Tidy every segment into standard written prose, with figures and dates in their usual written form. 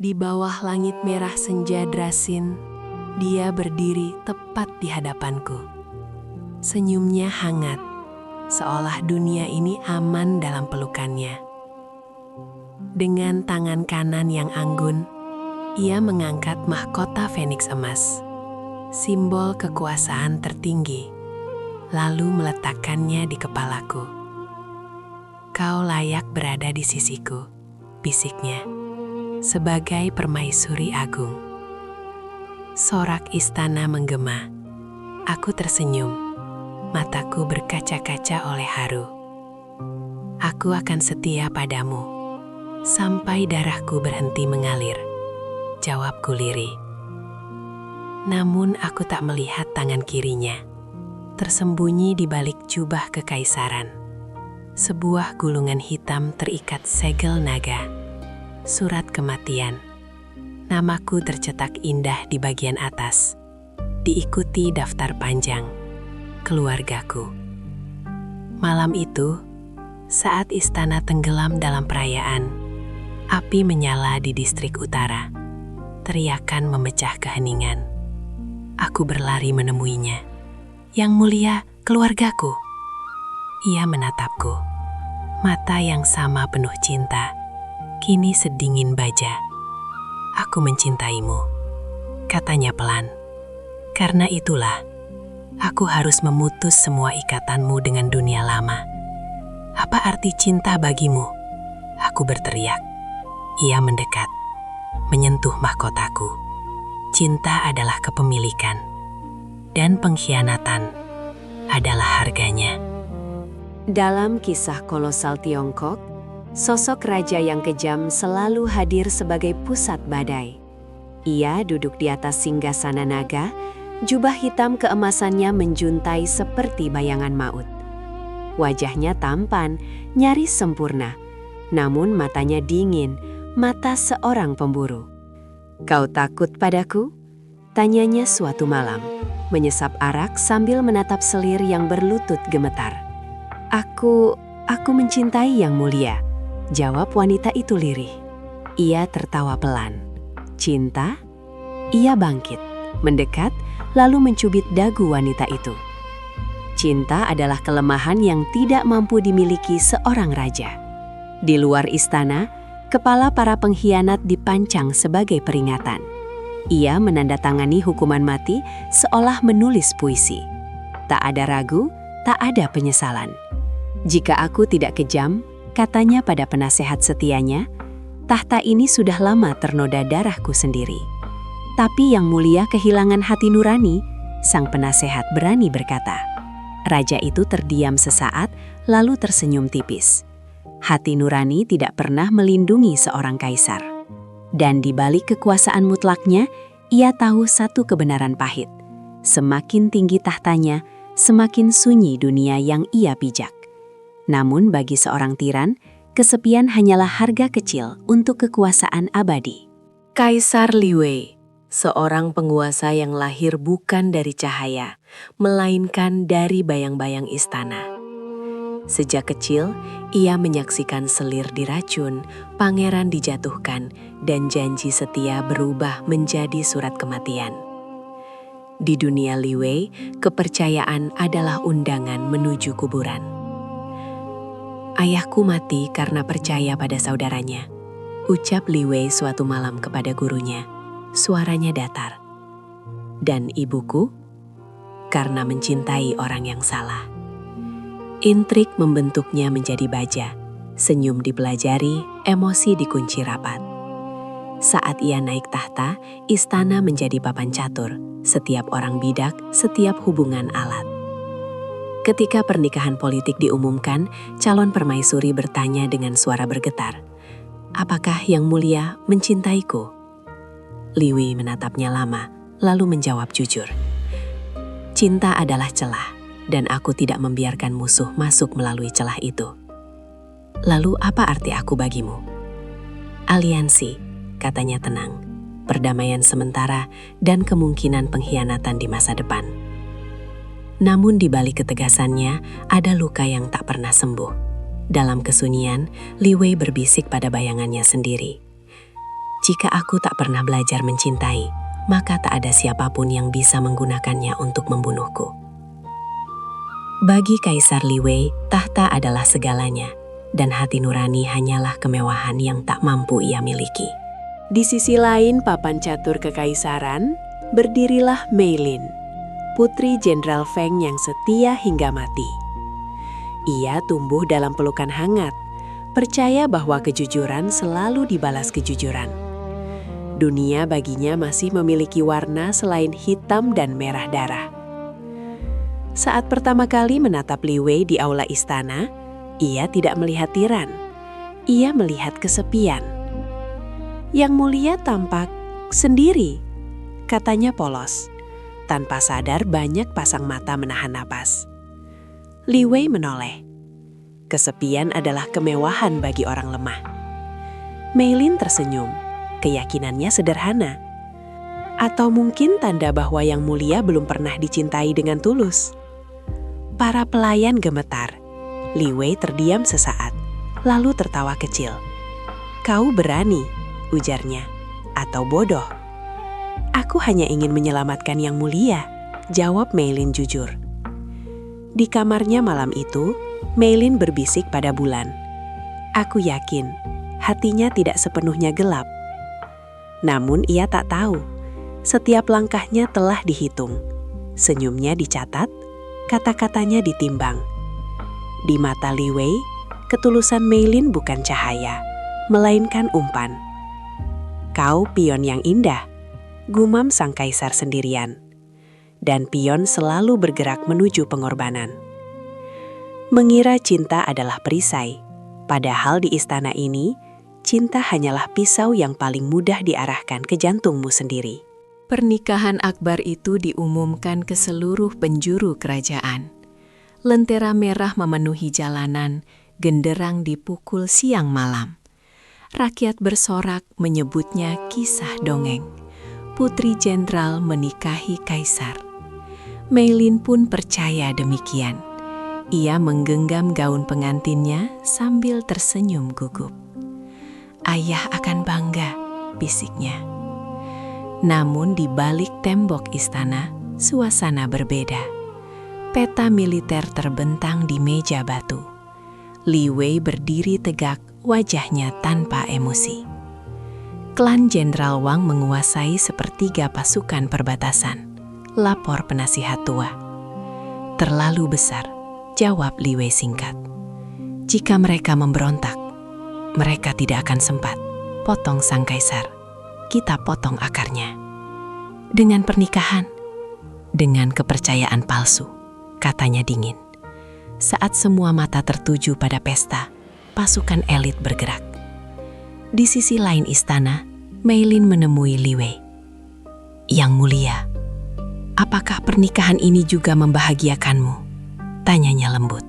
Di bawah langit merah senja drasin, dia berdiri tepat di hadapanku. Senyumnya hangat, seolah dunia ini aman dalam pelukannya. Dengan tangan kanan yang anggun, ia mengangkat mahkota Feniks emas, simbol kekuasaan tertinggi, lalu meletakkannya di kepalaku. "Kau layak berada di sisiku," bisiknya, "sebagai permaisuri agung." Sorak istana menggema. Aku tersenyum, mataku berkaca-kaca oleh haru. "Aku akan setia padamu, sampai darahku berhenti mengalir," jawabku lirih. Namun aku tak melihat tangan kirinya, tersembunyi di balik jubah kekaisaran. Sebuah gulungan hitam terikat segel naga, surat kematian. Namaku tercetak indah di bagian atas, diikuti daftar panjang, keluargaku. Malam itu, saat istana tenggelam dalam perayaan, api menyala di distrik utara. Teriakan memecah keheningan. Aku berlari menemuinya. "Yang mulia, keluargaku." Ia menatapku. Mata yang sama penuh cinta, kini sedingin baja. "Aku mencintaimu," katanya pelan. "Karena itulah, aku harus memutus semua ikatanmu dengan dunia lama." "Apa arti cinta bagimu?" aku berteriak. Ia mendekat, menyentuh mahkotaku. "Cinta adalah kepemilikan, dan pengkhianatan adalah harganya." Dalam kisah kolosal Tiongkok, sosok raja yang kejam selalu hadir sebagai pusat badai. Ia duduk di atas singgasana naga, jubah hitam keemasannya menjuntai seperti bayangan maut. Wajahnya tampan, nyaris sempurna, namun matanya dingin, mata seorang pemburu. "Kau takut padaku?" tanyanya suatu malam, menyesap arak sambil menatap selir yang berlutut gemetar. Aku mencintai Yang Mulia," jawab wanita itu lirih. Ia tertawa pelan. "Cinta?" Ia bangkit, mendekat, lalu mencubit dagu wanita itu. Cinta adalah kelemahan yang tidak mampu dimiliki seorang raja. Di luar istana, kepala para pengkhianat dipancang sebagai peringatan. Ia menandatangani hukuman mati seolah menulis puisi. Tak ada ragu, tak ada penyesalan. "Jika aku tidak kejam," katanya pada penasehat setianya, "tahta ini sudah lama ternoda darahku sendiri." "Tapi Yang Mulia kehilangan hati nurani," sang penasehat berani berkata. Raja itu terdiam sesaat, lalu tersenyum tipis. Hati nurani tidak pernah melindungi seorang kaisar. Dan di balik kekuasaan mutlaknya, ia tahu satu kebenaran pahit. Semakin tinggi tahtanya, semakin sunyi dunia yang ia pijak. Namun bagi seorang tiran, kesepian hanyalah harga kecil untuk kekuasaan abadi. Kaisar Liwei, seorang penguasa yang lahir bukan dari cahaya, melainkan dari bayang-bayang istana. Sejak kecil, ia menyaksikan selir diracun, pangeran dijatuhkan, dan janji setia berubah menjadi surat kematian. Di dunia Liwei, kepercayaan adalah undangan menuju kuburan. "Ayahku mati karena percaya pada saudaranya," ucap Liwei suatu malam kepada gurunya. Suaranya datar. "Dan ibuku? Karena mencintai orang yang salah." Intrik membentuknya menjadi baja, senyum dipelajari, emosi dikunci rapat. Saat ia naik tahta, istana menjadi papan catur, setiap orang bidak, setiap hubungan alat. Ketika pernikahan politik diumumkan, calon permaisuri bertanya dengan suara bergetar, "Apakah Yang Mulia mencintaiku?" Liwei menatapnya lama, lalu menjawab jujur, "Cinta adalah celah, dan aku tidak membiarkan musuh masuk melalui celah itu." "Lalu apa arti aku bagimu?" "Aliansi," katanya tenang, "perdamaian sementara dan kemungkinan pengkhianatan di masa depan." Namun di balik ketegasannya, ada luka yang tak pernah sembuh. Dalam kesunyian, Liwei berbisik pada bayangannya sendiri. Jika aku tak pernah belajar mencintai, maka tak ada siapapun yang bisa menggunakannya untuk membunuhku. Bagi Kaisar Li Wei, tahta adalah segalanya, dan hati nurani hanyalah kemewahan yang tak mampu ia miliki. Di sisi lain papan catur kekaisaran, berdirilah Mei Lin, putri Jenderal Feng yang setia hingga mati. Ia tumbuh dalam pelukan hangat, percaya bahwa kejujuran selalu dibalas kejujuran. Dunia baginya masih memiliki warna selain hitam dan merah darah. Saat pertama kali menatap Li Wei di aula istana, ia tidak melihat tiran. Ia melihat kesepian. Yang mulia tampak sendiri, katanya polos. Tanpa sadar banyak pasang mata menahan napas. Li Wei menoleh. Kesepian adalah kemewahan bagi orang lemah. Mei Lin tersenyum. Keyakinannya sederhana. Atau mungkin tanda bahwa yang mulia belum pernah dicintai dengan tulus. Para pelayan gemetar. Li Wei terdiam sesaat, lalu tertawa kecil. "Kau berani," ujarnya, "atau bodoh?" "Aku hanya ingin menyelamatkan yang mulia," jawab Mei Lin jujur. Di kamarnya malam itu, Mei Lin berbisik pada bulan. "Aku yakin, hatinya tidak sepenuhnya gelap." Namun ia tak tahu, setiap langkahnya telah dihitung. Senyumnya dicatat, kata-katanya ditimbang. Di mata Li Wei, ketulusan Mei Lin bukan cahaya, melainkan umpan. "Kau pion yang indah," gumam sang kaisar sendirian. Dan pion selalu bergerak menuju pengorbanan. Mengira cinta adalah perisai, padahal di istana ini, cinta hanyalah pisau yang paling mudah diarahkan ke jantungmu sendiri. Pernikahan akbar itu diumumkan ke seluruh penjuru kerajaan. Lentera merah memenuhi jalanan, genderang dipukul siang malam. Rakyat bersorak menyebutnya kisah dongeng. Putri Jenderal menikahi kaisar. Mei Lin pun percaya demikian. Ia menggenggam gaun pengantinnya sambil tersenyum gugup. "Ayah akan bangga," bisiknya. Namun di balik tembok istana, suasana berbeda. Peta militer terbentang di meja batu. Li Wei berdiri tegak, wajahnya tanpa emosi. Klan Jenderal Wang menguasai sepertiga pasukan perbatasan, lapor penasihat tua. "Terlalu besar," jawab Li Wei singkat. "Jika mereka memberontak, mereka tidak akan sempat," potong sang kaisar. "Kita potong akarnya." "Dengan pernikahan?" "Dengan kepercayaan palsu," katanya dingin. Saat semua mata tertuju pada pesta, pasukan elit bergerak. Di sisi lain istana, Mei Lin menemui Li Wei. "Yang mulia, apakah pernikahan ini juga membahagiakanmu?" tanyanya lembut.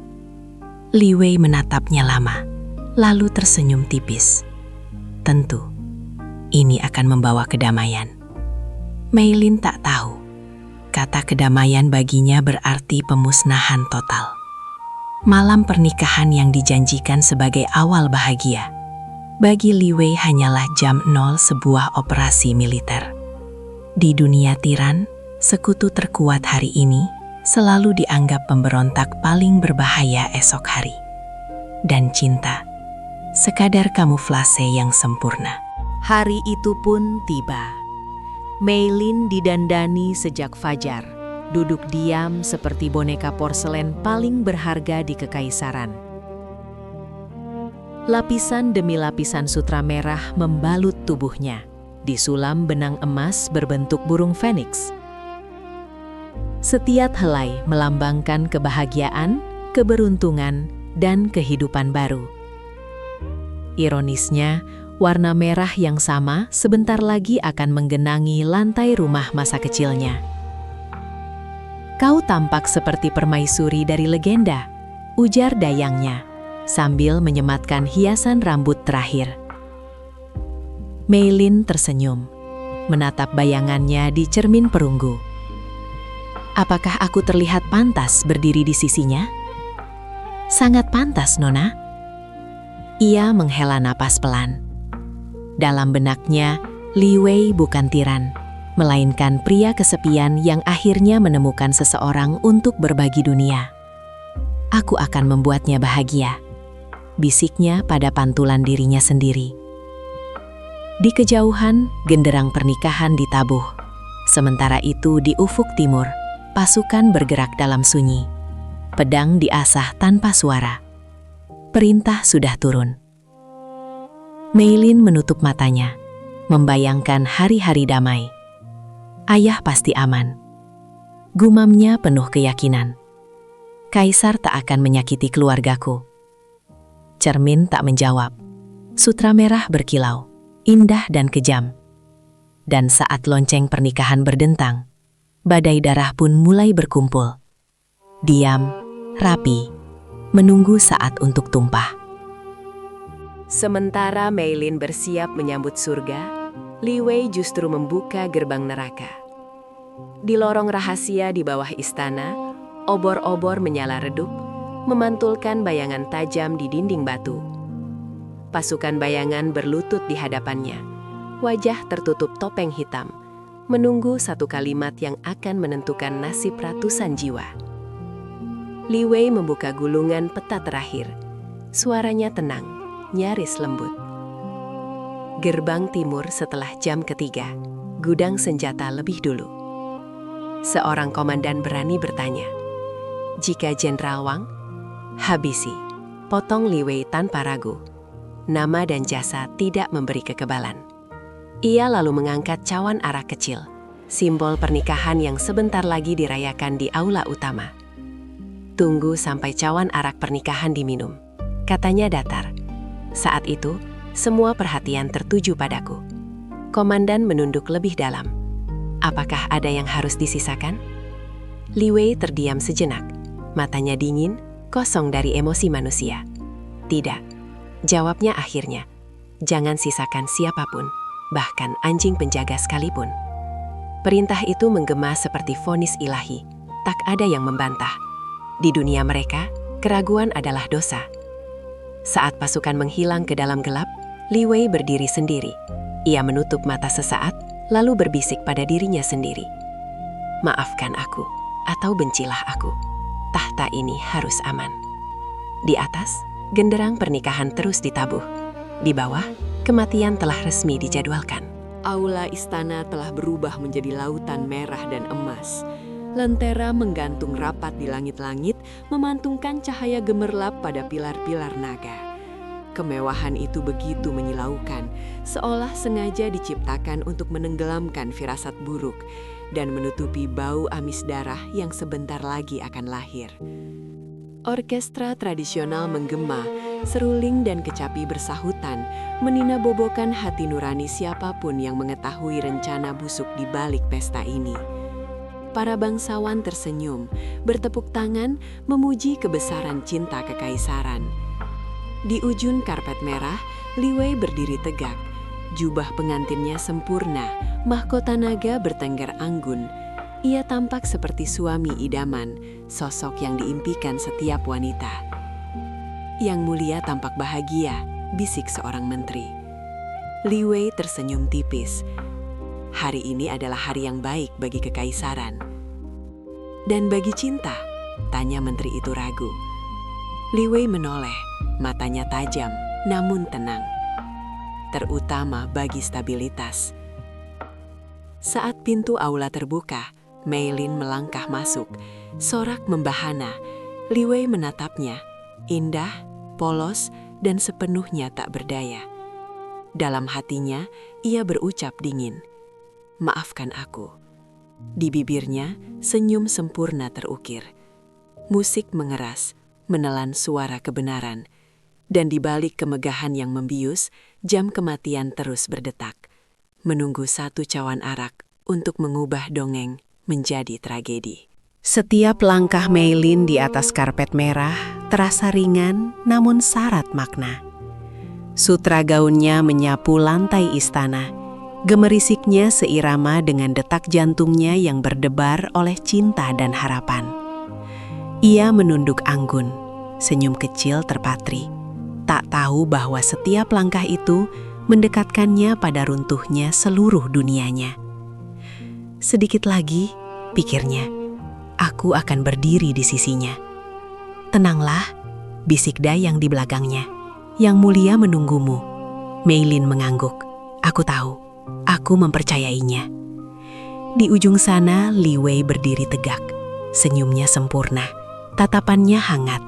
Li Wei menatapnya lama, lalu tersenyum tipis. "Tentu, ini akan membawa kedamaian." Mei Lin tak tahu, kata kedamaian baginya berarti pemusnahan total. Malam pernikahan yang dijanjikan sebagai awal bahagia, bagi Li Wei hanyalah jam 0 sebuah operasi militer. Di dunia tiran, sekutu terkuat hari ini selalu dianggap pemberontak paling berbahaya esok hari. Dan cinta, sekadar kamuflase yang sempurna. Hari itu pun tiba. Mei Lin didandani sejak fajar, duduk diam seperti boneka porselen paling berharga di kekaisaran. Lapisan demi lapisan sutra merah membalut tubuhnya, disulam benang emas berbentuk burung feniks. Setiap helai melambangkan kebahagiaan, keberuntungan, dan kehidupan baru. Ironisnya, warna merah yang sama sebentar lagi akan menggenangi lantai rumah masa kecilnya. "Kau tampak seperti permaisuri dari legenda," ujar dayangnya, sambil menyematkan hiasan rambut terakhir. Mei Lin tersenyum, menatap bayangannya di cermin perunggu. "Apakah aku terlihat pantas berdiri di sisinya?" "Sangat pantas, Nona." Ia menghela napas pelan. Dalam benaknya, Li Wei bukan tiran, melainkan pria kesepian yang akhirnya menemukan seseorang untuk berbagi dunia. Aku akan membuatnya bahagia, bisiknya pada pantulan dirinya sendiri. Di kejauhan, genderang pernikahan ditabuh. Sementara itu di ufuk timur, pasukan bergerak dalam sunyi. Pedang diasah tanpa suara. Perintah sudah turun. Mei Lin menutup matanya, membayangkan hari-hari damai. Ayah pasti aman. Gumamnya penuh keyakinan. Kaisar tak akan menyakiti keluargaku. Cermin tak menjawab. Sutra merah berkilau, indah dan kejam. Dan saat lonceng pernikahan berdentang, badai darah pun mulai berkumpul. Diam, rapi, menunggu saat untuk tumpah. Sementara Mei Lin bersiap menyambut surga, Li Wei justru membuka gerbang neraka. Di lorong rahasia di bawah istana, obor-obor menyala redup, memantulkan bayangan tajam di dinding batu. Pasukan bayangan berlutut di hadapannya, wajah tertutup topeng hitam, menunggu satu kalimat yang akan menentukan nasib ratusan jiwa. Li Wei membuka gulungan peta terakhir. Suaranya tenang, nyaris lembut. Gerbang timur setelah jam ketiga, gudang senjata lebih dulu. Seorang komandan berani bertanya, "Jika Jenderal Wang?" "Habisi," potong Li Wei tanpa ragu. Nama dan jasa tidak memberi kekebalan. Ia lalu mengangkat cawan arak kecil, simbol pernikahan yang sebentar lagi dirayakan di aula utama. "Tunggu sampai cawan arak pernikahan diminum," katanya datar. Saat itu, semua perhatian tertuju padaku. Komandan menunduk lebih dalam. Apakah ada yang harus disisakan? Li Wei terdiam sejenak, matanya dingin, kosong dari emosi manusia. "Tidak," jawabnya akhirnya. "Jangan sisakan siapapun, bahkan anjing penjaga sekalipun." Perintah itu menggema seperti vonis ilahi. Tak ada yang membantah. Di dunia mereka, keraguan adalah dosa. Saat pasukan menghilang ke dalam gelap, Li Wei berdiri sendiri. Ia menutup mata sesaat, lalu berbisik pada dirinya sendiri. "Maafkan aku, atau bencilah aku. Tahta ini harus aman." Di atas, genderang pernikahan terus ditabuh. Di bawah, kematian telah resmi dijadwalkan. Aula istana telah berubah menjadi lautan merah dan emas. Lentera menggantung rapat di langit-langit, memantungkan cahaya gemerlap pada pilar-pilar naga. Kemewahan itu begitu menyilaukan, seolah sengaja diciptakan untuk menenggelamkan firasat buruk dan menutupi bau amis darah yang sebentar lagi akan lahir. Orkestra tradisional menggema, seruling dan kecapi bersahutan, meninabobokan hati nurani siapapun yang mengetahui rencana busuk di balik pesta ini. Para bangsawan tersenyum, bertepuk tangan, memuji kebesaran cinta kekaisaran. Di ujung karpet merah, Li Wei berdiri tegak. Jubah pengantinnya sempurna, mahkota naga bertengger anggun. Ia tampak seperti suami idaman, sosok yang diimpikan setiap wanita. "Yang mulia tampak bahagia," bisik seorang menteri. Li Wei tersenyum tipis. "Hari ini adalah hari yang baik bagi kekaisaran." "Dan bagi cinta?" tanya menteri itu ragu. Li Wei menoleh, matanya tajam namun tenang. "Terutama bagi stabilitas." Saat pintu aula terbuka, Mei Lin melangkah masuk. Sorak membahana. Li Wei menatapnya, indah, polos, dan sepenuhnya tak berdaya. Dalam hatinya, ia berucap dingin, "Maafkan aku." Di bibirnya, senyum sempurna terukir. Musik mengeras, menelan suara kebenaran. Dan di balik kemegahan yang membius, jam kematian terus berdetak. Menunggu satu cawan arak untuk mengubah dongeng menjadi tragedi. Setiap langkah Mei Lin di atas karpet merah terasa ringan namun syarat makna. Sutra gaunnya menyapu lantai istana. Gemerisiknya seirama dengan detak jantungnya yang berdebar oleh cinta dan harapan. Ia menunduk anggun, senyum kecil terpatri. Tak tahu bahwa setiap langkah itu mendekatkannya pada runtuhnya seluruh dunianya. Sedikit lagi, pikirnya, aku akan berdiri di sisinya. Tenanglah, bisik Dayang di belakangnya. Yang mulia menunggumu. Mei Lin mengangguk. Aku tahu, aku mempercayainya. Di ujung sana, Li Wei berdiri tegak. Senyumnya sempurna, tatapannya hangat,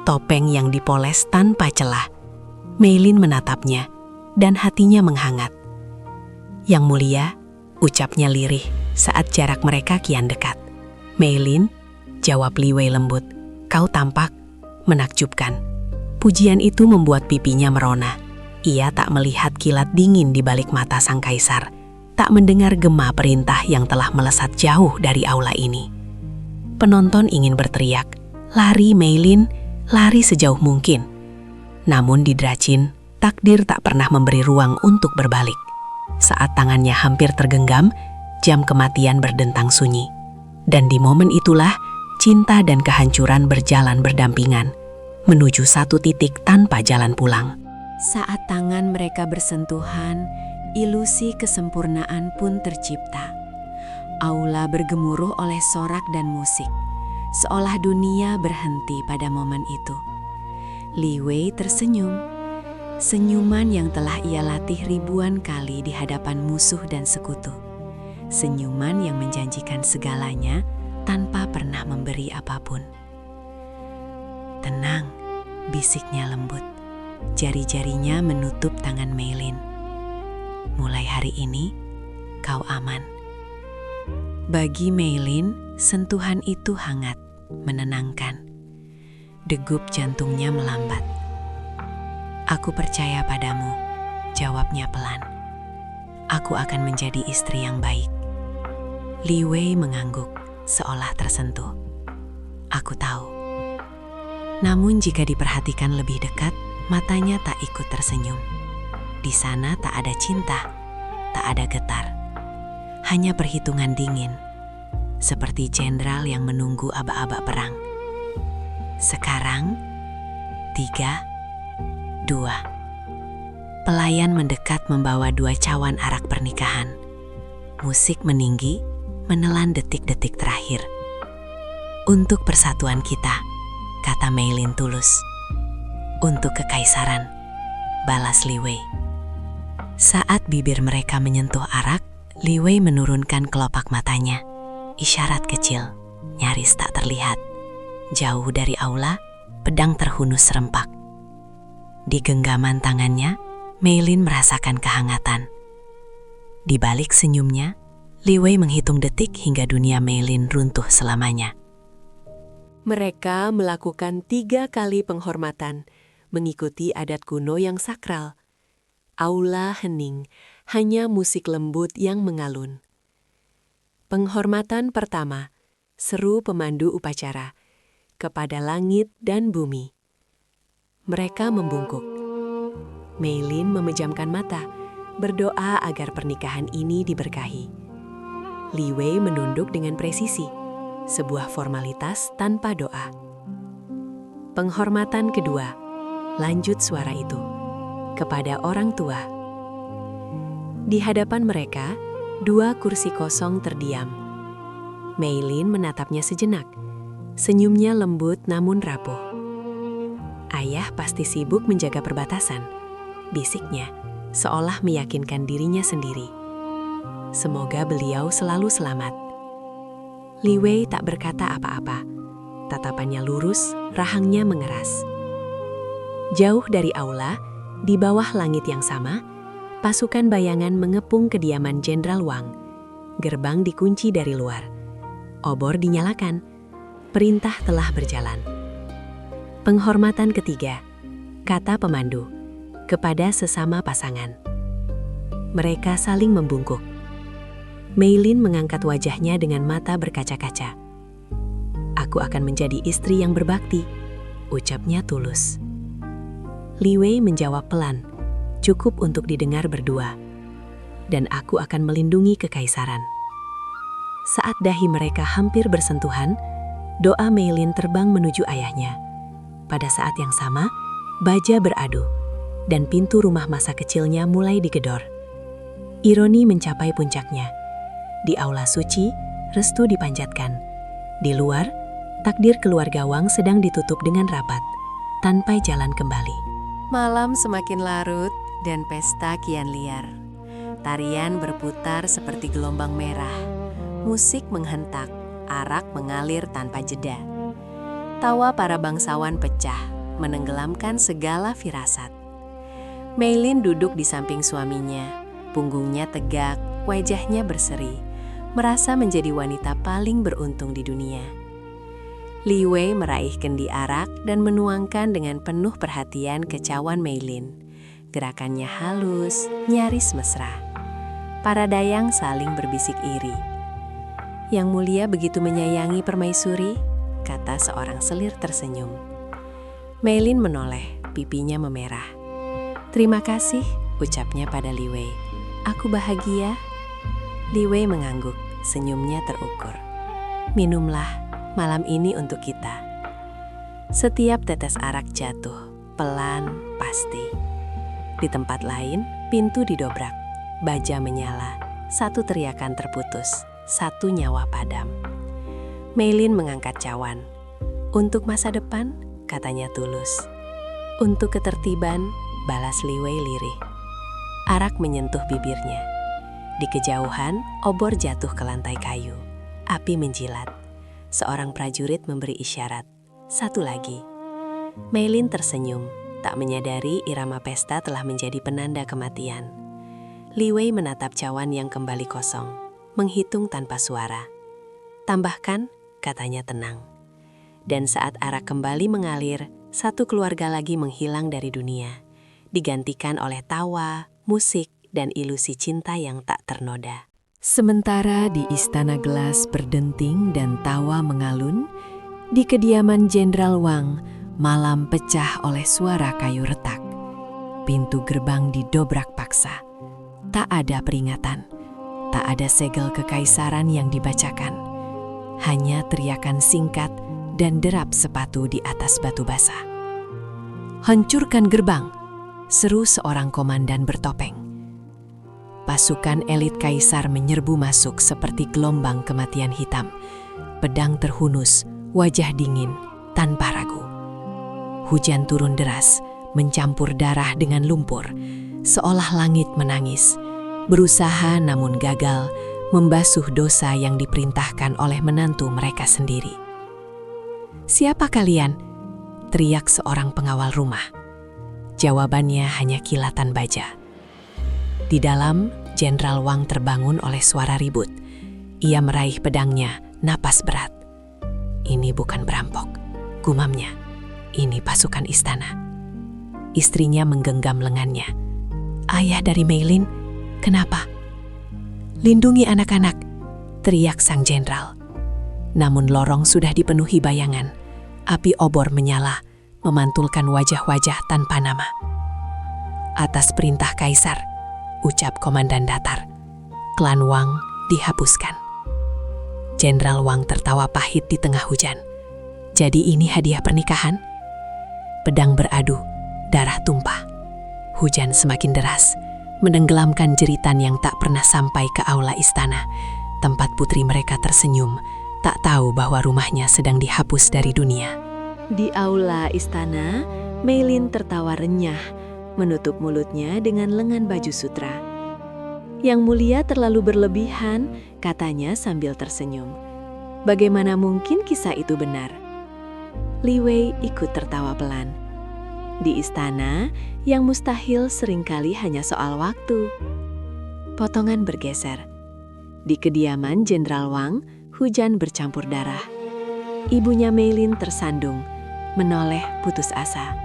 topeng yang dipoles tanpa celah. Mei Lin menatapnya, dan hatinya menghangat. Yang mulia, ucapnya lirih saat jarak mereka kian dekat. Mei Lin, jawab Li Wei lembut, kau tampak menakjubkan. Pujian itu membuat pipinya merona. Ia tak melihat kilat dingin di balik mata sang kaisar, tak mendengar gema perintah yang telah melesat jauh dari aula ini. Penonton ingin berteriak, lari Mei Lin, lari sejauh mungkin. Namun di Dracin, takdir tak pernah memberi ruang untuk berbalik. Saat tangannya hampir tergenggam, jam kematian berdentang sunyi. Dan di momen itulah, cinta dan kehancuran berjalan berdampingan, menuju satu titik tanpa jalan pulang. Saat tangan mereka bersentuhan, ilusi kesempurnaan pun tercipta. Aula bergemuruh oleh sorak dan musik, seolah dunia berhenti pada momen itu. Li Wei tersenyum, senyuman yang telah ia latih ribuan kali di hadapan musuh dan sekutu. Senyuman yang menjanjikan segalanya tanpa pernah memberi apapun. Tenang, bisiknya lembut. Jari-jarinya menutup tangan Mei Lin. Mulai hari ini, kau aman. Bagi Mei Lin, sentuhan itu hangat, menenangkan. Degup jantungnya melambat. Aku percaya padamu, jawabnya pelan. Aku akan menjadi istri yang baik. Li Wei mengangguk, seolah tersentuh. Aku tahu. Namun jika diperhatikan lebih dekat, matanya tak ikut tersenyum. Di sana tak ada cinta, tak ada getar. Hanya perhitungan dingin, seperti jenderal yang menunggu aba-aba perang. Sekarang, 3, 2. Pelayan mendekat membawa 2 cawan arak pernikahan. Musik meninggi, menelan detik-detik terakhir. Untuk persatuan kita, kata Mei Lin tulus. Untuk kekaisaran, balas Li Wei. Saat bibir mereka menyentuh arak, Li Wei menurunkan kelopak matanya. Isyarat kecil, nyaris tak terlihat. Jauh dari aula, pedang terhunus serempak. Di genggaman tangannya, Mei Lin merasakan kehangatan. Di balik senyumnya, Li Wei menghitung detik hingga dunia Mei Lin runtuh selamanya. Mereka melakukan 3 kali penghormatan, mengikuti adat kuno yang sakral. Aula hening, hanya musik lembut yang mengalun. Penghormatan pertama, seru pemandu upacara, kepada langit dan bumi. Mereka membungkuk. Mei Lin memejamkan mata, berdoa agar pernikahan ini diberkahi. Li Wei menunduk dengan presisi, sebuah formalitas tanpa doa. Penghormatan kedua, lanjut suara itu, kepada orang tua. Di hadapan mereka, 2 kursi kosong terdiam. Mei Lin menatapnya sejenak. Senyumnya lembut namun rapuh. Ayah pasti sibuk menjaga perbatasan, bisiknya, seolah meyakinkan dirinya sendiri. Semoga beliau selalu selamat. Li Wei tak berkata apa-apa. Tatapannya lurus, rahangnya mengeras. Jauh dari aula, di bawah langit yang sama, pasukan bayangan mengepung kediaman Jenderal Wang. Gerbang dikunci dari luar. Obor dinyalakan. Perintah telah berjalan. Penghormatan ketiga, kata pemandu, kepada sesama pasangan. Mereka saling membungkuk. Mei Lin mengangkat wajahnya dengan mata berkaca-kaca. Aku akan menjadi istri yang berbakti, ucapnya tulus. Li Wei menjawab pelan, cukup untuk didengar berdua. Dan aku akan melindungi kekaisaran. Saat dahi mereka hampir bersentuhan, doa Mei Lin terbang menuju ayahnya. Pada saat yang sama, baja beradu. dan pintu rumah masa kecilnya mulai digedor. Ironi mencapai puncaknya. Di aula suci, restu dipanjatkan. Di luar, takdir keluarga Wang sedang ditutup dengan rapat, tanpa jalan kembali. Malam semakin larut dan pesta kian liar. Tarian berputar seperti gelombang merah. Musik menghentak, arak mengalir tanpa jeda. Tawa para bangsawan pecah, menenggelamkan segala firasat. Meilin duduk di samping suaminya, punggungnya tegak, wajahnya berseri, merasa menjadi wanita paling beruntung di dunia. Li Wei meraih kendi arak dan menuangkan dengan penuh perhatian ke cawan Meilin. Gerakannya halus, nyaris mesra. Para dayang saling berbisik iri. "Yang mulia begitu menyayangi permaisuri," kata seorang selir tersenyum. Meilin menoleh, pipinya memerah. "Terima kasih," ucapnya pada Li Wei. "Aku bahagia." Li Wei mengangguk, senyumnya terukur. "Minumlah, malam ini untuk kita." Setiap tetes arak jatuh, pelan, pasti. Di tempat lain, pintu didobrak. Baja menyala, satu teriakan terputus, satu nyawa padam. Meilin mengangkat cawan. "Untuk masa depan," katanya tulus. "Untuk ketertiban," balas Li Wei lirih. Arak menyentuh bibirnya. Di kejauhan, obor jatuh ke lantai kayu. Api menjilat. Seorang prajurit memberi isyarat. "Satu lagi." Meilin tersenyum, tak menyadari irama pesta telah menjadi penanda kematian. Li Wei menatap cawan yang kembali kosong, menghitung tanpa suara. "Tambahkan," katanya tenang. Dan saat arak kembali mengalir, satu keluarga lagi menghilang dari dunia, digantikan oleh tawa, musik, dan ilusi cinta yang tak ternoda. Sementara di istana gelas berdenting dan tawa mengalun, di kediaman Jenderal Wang, malam pecah oleh suara kayu retak. Pintu gerbang didobrak paksa. Tak ada peringatan, tak ada segel kekaisaran yang dibacakan. Hanya teriakan singkat dan derap sepatu di atas batu basah. "Hancurkan gerbang!" seru seorang komandan bertopeng. Pasukan elit kaisar menyerbu masuk seperti gelombang kematian hitam. Pedang terhunus, wajah dingin, tanpa ragu. Hujan turun deras, mencampur darah dengan lumpur, seolah langit menangis. Berusaha namun gagal, membasuh dosa yang diperintahkan oleh menantu mereka sendiri. "Siapa kalian?" teriak seorang pengawal rumah. Jawabannya hanya kilatan baja. Di dalam, Jenderal Wang terbangun oleh suara ribut. Ia meraih pedangnya, napas berat. "Ini bukan perampok," gumamnya. "Ini pasukan istana." Istrinya menggenggam lengannya. "Ayah dari Meilin, kenapa?" "Lindungi anak-anak," teriak sang jenderal. Namun lorong sudah dipenuhi bayangan. Api obor menyala, memantulkan wajah-wajah tanpa nama. "Atas perintah kaisar," ucap komandan datar, "klan Wang dihapuskan." Jenderal Wang tertawa pahit di tengah hujan. "Jadi ini hadiah pernikahan?" Pedang beradu, darah tumpah. Hujan semakin deras, menenggelamkan jeritan yang tak pernah sampai ke aula istana, tempat putri mereka tersenyum, tak tahu bahwa rumahnya sedang dihapus dari dunia. Di aula istana, Meilin tertawa renyah, menutup mulutnya dengan lengan baju sutra. "Yang mulia terlalu berlebihan," katanya sambil tersenyum. "Bagaimana mungkin kisah itu benar?" Li Wei ikut tertawa pelan. Di istana, yang mustahil seringkali hanya soal waktu. Potongan bergeser. Di kediaman Jenderal Wang, hujan bercampur darah. Ibunya Meilin tersandung, menoleh putus asa.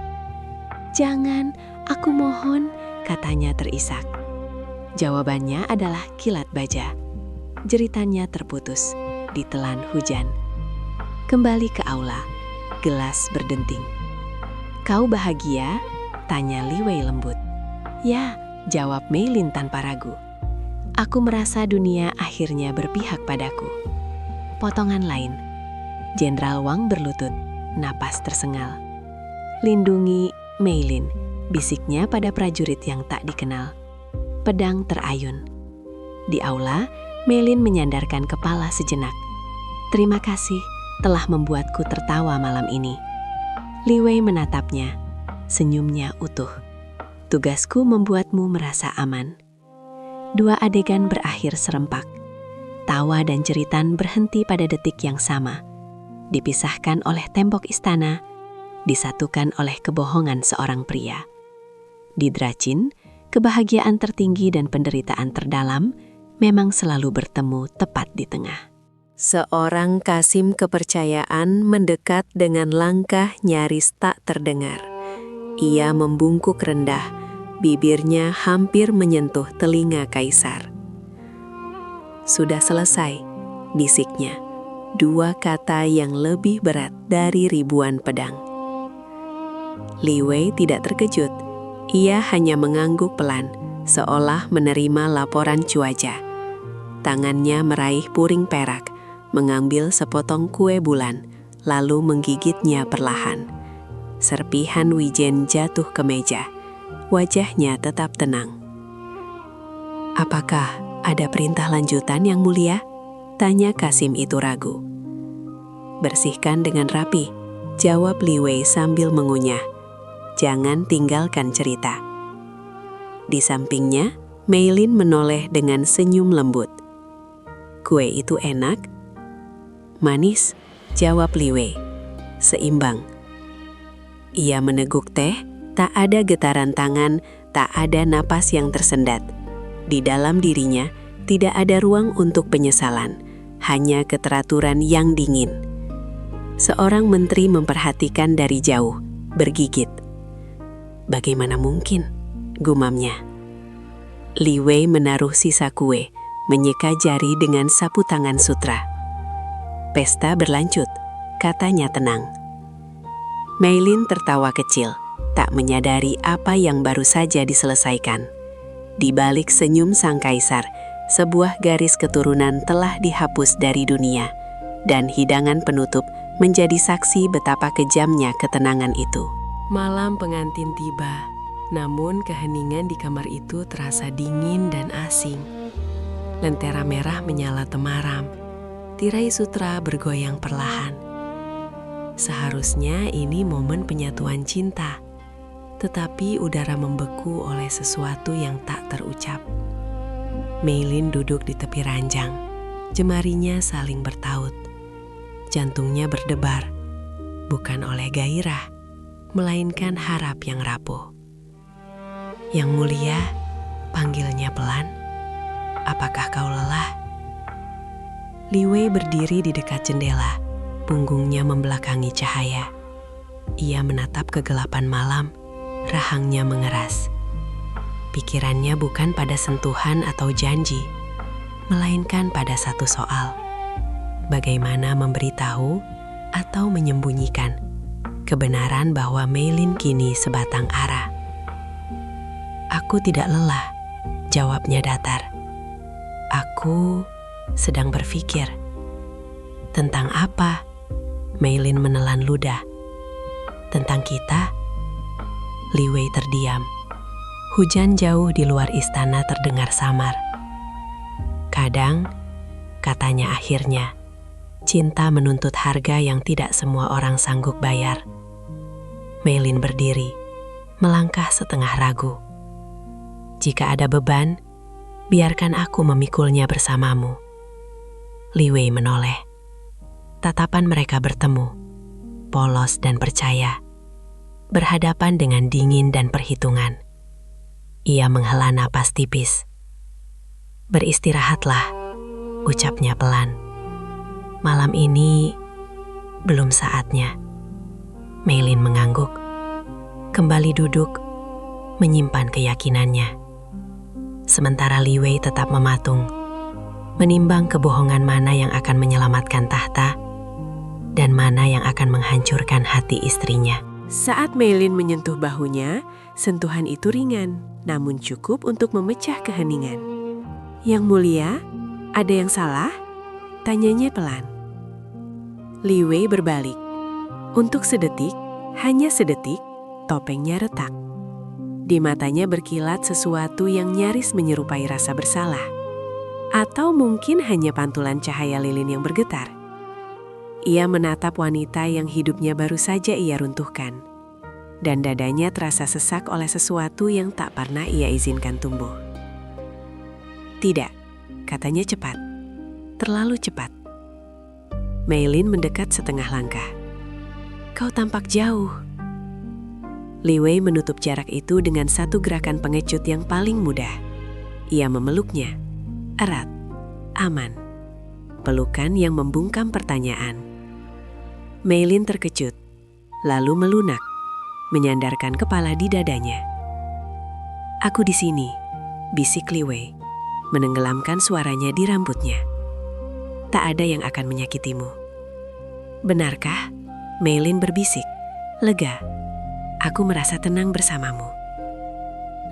"Jangan, aku mohon," katanya terisak. Jawabannya adalah kilat baja. Jeritannya terputus, ditelan hujan. Kembali ke aula, gelas berdenting. "Kau bahagia?" tanya Li Wei lembut. "Ya," jawab Meilin tanpa ragu. "Aku merasa dunia akhirnya berpihak padaku." Potongan lain. Jenderal Wang berlutut, napas tersengal. "Lindungi Meilin," bisiknya pada prajurit yang tak dikenal. Pedang terayun. Di aula, Meilin menyandarkan kepala sejenak. Terima kasih telah membuatku tertawa malam ini. Li Wei menatapnya, senyumnya utuh. Tugasku membuatmu merasa aman. 2 adegan berakhir serempak. Tawa dan jeritan berhenti pada detik yang sama. Dipisahkan oleh tembok istana, disatukan oleh kebohongan seorang pria. Di Dracin, kebahagiaan tertinggi dan penderitaan terdalam memang selalu bertemu tepat di tengah. Seorang kasim kepercayaan mendekat dengan langkah nyaris tak terdengar. Ia membungkuk rendah, bibirnya hampir menyentuh telinga kaisar. Sudah selesai, bisiknya. 2 kata yang lebih berat dari ribuan pedang. Li Wei tidak terkejut. Ia hanya mengangguk pelan, seolah menerima laporan cuaca. Tangannya meraih puring perak, mengambil sepotong kue bulan, lalu menggigitnya perlahan. Serpihan wijen jatuh ke meja. Wajahnya tetap tenang. "Apakah ada perintah lanjutan, Yang Mulia?" tanya kasim itu ragu. "Bersihkan dengan rapi," jawab Li Wei sambil mengunyah. "Jangan tinggalkan cerita." Di sampingnya, Meilin menoleh dengan senyum lembut. "Kue itu enak?" "Manis," jawab Li Wei. "Seimbang." Ia meneguk teh, tak ada getaran tangan, tak ada napas yang tersendat. Di dalam dirinya, tidak ada ruang untuk penyesalan, hanya keteraturan yang dingin. Seorang menteri memperhatikan dari jauh, bergigit. "Bagaimana mungkin?" gumamnya. Li Wei menaruh sisa kue, menyeka jari dengan sapu tangan sutra. "Pesta berlanjut," katanya tenang. Meilin tertawa kecil, tak menyadari apa yang baru saja diselesaikan. Di balik senyum sang kaisar, sebuah garis keturunan telah dihapus dari dunia, dan hidangan penutup menjadi saksi betapa kejamnya ketenangan itu. Malam pengantin tiba, namun keheningan di kamar itu terasa dingin dan asing. Lentera merah menyala temaram, tirai sutra bergoyang perlahan. Seharusnya ini momen penyatuan cinta, tetapi udara membeku oleh sesuatu yang tak terucap. Meilin duduk di tepi ranjang, jemarinya saling bertaut. Jantungnya berdebar, bukan oleh gairah, melainkan harap yang rapuh. "Yang Mulia," panggilnya pelan, "apakah kau lelah?" Li Wei berdiri di dekat jendela, punggungnya membelakangi cahaya. Ia menatap kegelapan malam, rahangnya mengeras. Pikirannya bukan pada sentuhan atau janji, melainkan pada satu soal. Bagaimana memberitahu atau menyembunyikan kebenaran bahwa Meilin kini sebatang ara. "Aku tidak lelah," jawabnya datar. "Aku sedang berpikir." "Tentang apa?" Meilin menelan ludah. "Tentang kita?" Li Wei terdiam. Hujan jauh di luar istana terdengar samar. "Kadang," katanya akhirnya, "cinta menuntut harga yang tidak semua orang sanggup bayar." Meilin berdiri, melangkah setengah ragu. "Jika ada beban, biarkan aku memikulnya bersamamu." Li Wei menoleh. Tatapan mereka bertemu, polos dan percaya, berhadapan dengan dingin dan perhitungan. Ia menghela napas tipis. "Beristirahatlah," ucapnya pelan. "Malam ini belum saatnya." Meilin mengangguk, kembali duduk, menyimpan keyakinannya. Sementara Li Wei tetap mematung, menimbang kebohongan mana yang akan menyelamatkan tahta dan mana yang akan menghancurkan hati istrinya. Saat Meilin menyentuh bahunya, sentuhan itu ringan, namun cukup untuk memecah keheningan. "Yang Mulia, ada yang salah?" tanyanya pelan. Li Wei berbalik. Untuk sedetik, hanya sedetik, topengnya retak. Di matanya berkilat sesuatu yang nyaris menyerupai rasa bersalah. Atau mungkin hanya pantulan cahaya lilin yang bergetar. Ia menatap wanita yang hidupnya baru saja ia runtuhkan. Dan dadanya terasa sesak oleh sesuatu yang tak pernah ia izinkan tumbuh. Tidak, katanya cepat. Terlalu cepat. Meilin mendekat setengah langkah. Kau tampak jauh. Li Wei menutup jarak itu dengan satu gerakan pengecut yang paling mudah. Ia memeluknya. Erat. Aman. Pelukan yang membungkam pertanyaan. Meilin terkejut. Lalu melunak. Menyandarkan kepala di dadanya. Aku di sini, bisik Li Wei, menenggelamkan suaranya di rambutnya. Tak ada yang akan menyakitimu. Benarkah? Meilin berbisik. Lega. Aku merasa tenang bersamamu.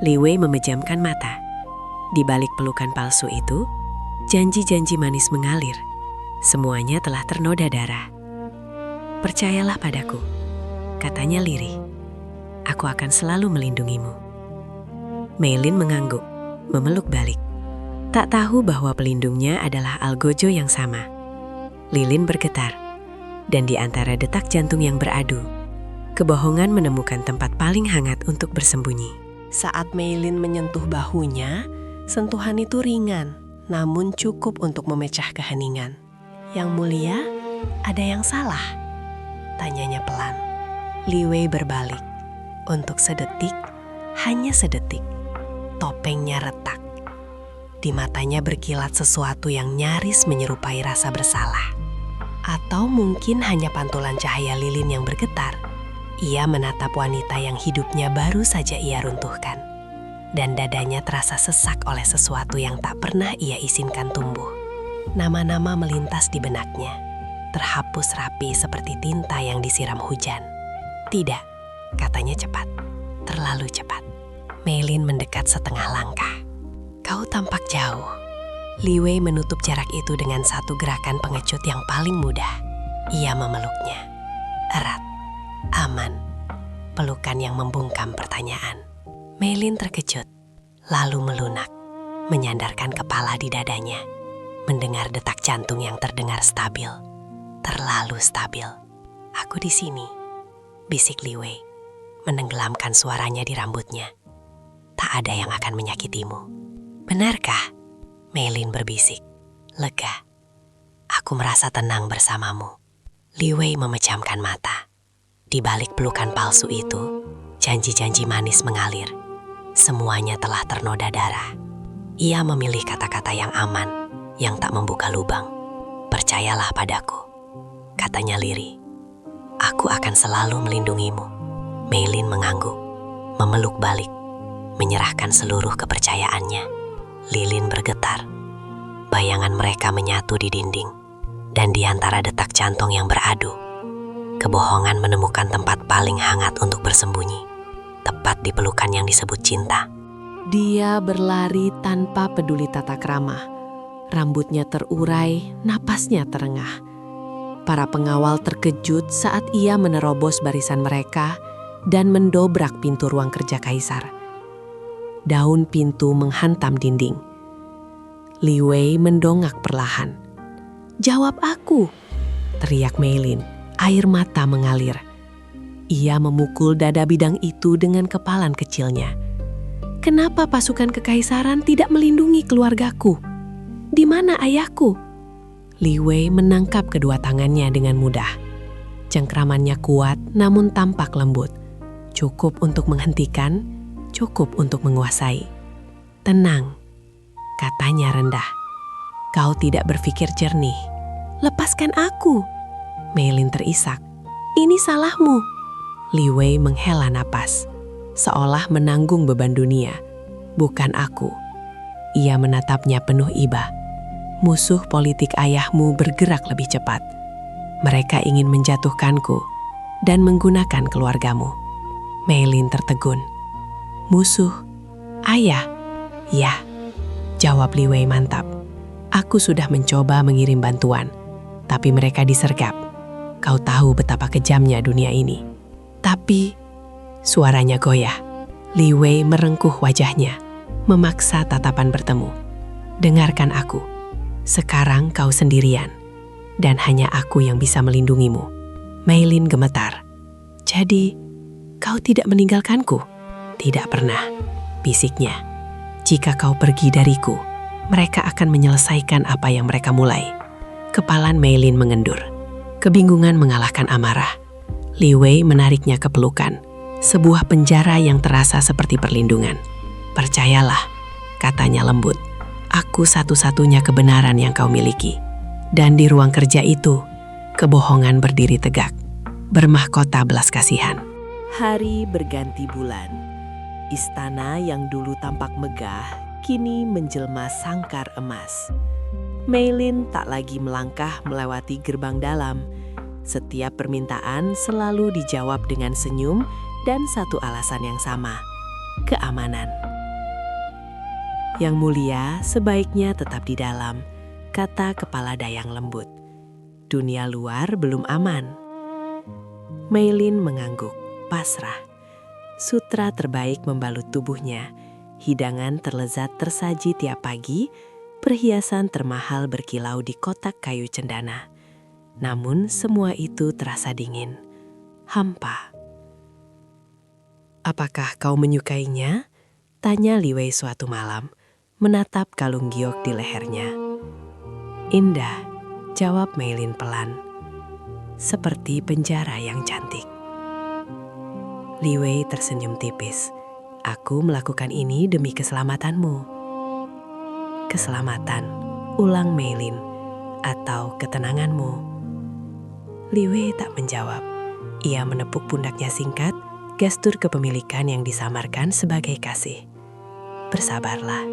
Li Wei memejamkan mata. Di balik pelukan palsu itu, janji-janji manis mengalir. Semuanya telah ternoda darah. Percayalah padaku, katanya lirih. Aku akan selalu melindungimu. Meilin mengangguk, memeluk balik. Tak tahu bahwa pelindungnya adalah algojo yang sama. Lilin bergetar, dan di antara detak jantung yang beradu, kebohongan menemukan tempat paling hangat untuk bersembunyi. Saat Meilin menyentuh bahunya, sentuhan itu ringan, namun cukup untuk memecah keheningan. Yang mulia, ada yang salah? Tanyanya pelan. Li Wei berbalik. Untuk sedetik, hanya sedetik, topengnya retak. Di matanya berkilat sesuatu yang nyaris menyerupai rasa bersalah. Atau mungkin hanya pantulan cahaya lilin yang bergetar. Ia menatap wanita yang hidupnya baru saja ia runtuhkan. Dan dadanya terasa sesak oleh sesuatu yang tak pernah ia izinkan tumbuh. Nama-nama melintas di benaknya, terhapus rapi seperti tinta yang disiram hujan. Tidak, katanya cepat, terlalu cepat. Meilin mendekat setengah langkah. Kau tampak jauh. Li Wei menutup jarak itu dengan satu gerakan pengecut yang paling mudah. Ia memeluknya. Erat. Aman. Pelukan yang membungkam pertanyaan. Meilin terkejut, lalu melunak, menyandarkan kepala di dadanya, mendengar detak jantung yang terdengar stabil. Terlalu stabil. Aku di sini, bisik Li Wei, menenggelamkan suaranya di rambutnya. Tak ada yang akan menyakitimu. Benarkah? Meilin berbisik. Lega. Aku merasa tenang bersamamu. Li Wei memejamkan mata. Di balik pelukan palsu itu, janji-janji manis mengalir. Semuanya telah ternoda darah. Ia memilih kata-kata yang aman, yang tak membuka lubang. Percayalah padaku, katanya lirih. Aku akan selalu melindungimu. Meilin mengangguk, memeluk balik, menyerahkan seluruh kepercayaannya. Lilin bergetar. Bayangan mereka menyatu di dinding, dan di antara detak jantung yang beradu, kebohongan menemukan tempat paling hangat untuk bersembunyi, tepat di pelukan yang disebut cinta. Dia berlari tanpa peduli tata krama. Rambutnya terurai, napasnya terengah. Para pengawal terkejut saat ia menerobos barisan mereka dan mendobrak pintu ruang kerja kaisar. Daun pintu menghantam dinding. Li Wei mendongak perlahan. "Jawab aku!" teriak Meilin, air mata mengalir. Ia memukul dada bidang itu dengan kepalan kecilnya. "Kenapa pasukan kekaisaran tidak melindungi keluargaku? Di mana ayahku?" Li Wei menangkap kedua tangannya dengan mudah. Cengkramannya kuat namun tampak lembut. Cukup untuk menghentikan, cukup untuk menguasai. "Tenang," katanya rendah. "Kau tidak berpikir jernih. Lepaskan aku." Meilin terisak. "Ini salahmu." Li Wei menghela napas, seolah menanggung beban dunia. "Bukan aku." Ia menatapnya penuh iba. "Musuh politik ayahmu bergerak lebih cepat. Mereka ingin menjatuhkanku dan menggunakan keluargamu." Meilin tertegun. "Musuh? Ayah?" "Ya," jawab Li Wei mantap. "Aku sudah mencoba mengirim bantuan, tapi mereka disergap. Kau tahu betapa kejamnya dunia ini." "Tapi," suaranya goyah, Li Wei merengkuh wajahnya, memaksa tatapan bertemu. Dengarkan aku. Sekarang kau sendirian, dan hanya aku yang bisa melindungimu. Mei Lin gemetar. Jadi, kau tidak meninggalkanku? Tidak pernah, bisiknya. Jika kau pergi dariku, mereka akan menyelesaikan apa yang mereka mulai. Kepalan Mei Lin mengendur. Kebingungan mengalahkan amarah. Li Wei menariknya ke pelukan. Sebuah penjara yang terasa seperti perlindungan. Percayalah, katanya lembut. Aku satu-satunya kebenaran yang kau miliki. Dan di ruang kerja itu, kebohongan berdiri tegak. Bermahkota belas kasihan. Hari berganti bulan. Istana yang dulu tampak megah, kini menjelma sangkar emas. Mei Lin tak lagi melangkah melewati gerbang dalam. Setiap permintaan selalu dijawab dengan senyum dan satu alasan yang sama, keamanan. Yang mulia sebaiknya tetap di dalam, kata kepala dayang lembut. Dunia luar belum aman. Mei Lin mengangguk, pasrah. Sutra terbaik membalut tubuhnya, hidangan terlezat tersaji tiap pagi, perhiasan termahal berkilau di kotak kayu cendana. Namun semua itu terasa dingin, hampa. Apakah kau menyukainya? Tanya Li Wei suatu malam, menatap kalung giok di lehernya. Indah, jawab Mei Lin pelan. Seperti penjara yang cantik. Li Wei tersenyum tipis. Aku melakukan ini demi keselamatanmu. Keselamatan, ulang Mei Lin, atau ketenanganmu. Li Wei tak menjawab. Ia menepuk pundaknya singkat, gestur kepemilikan yang disamarkan sebagai kasih. Bersabarlah,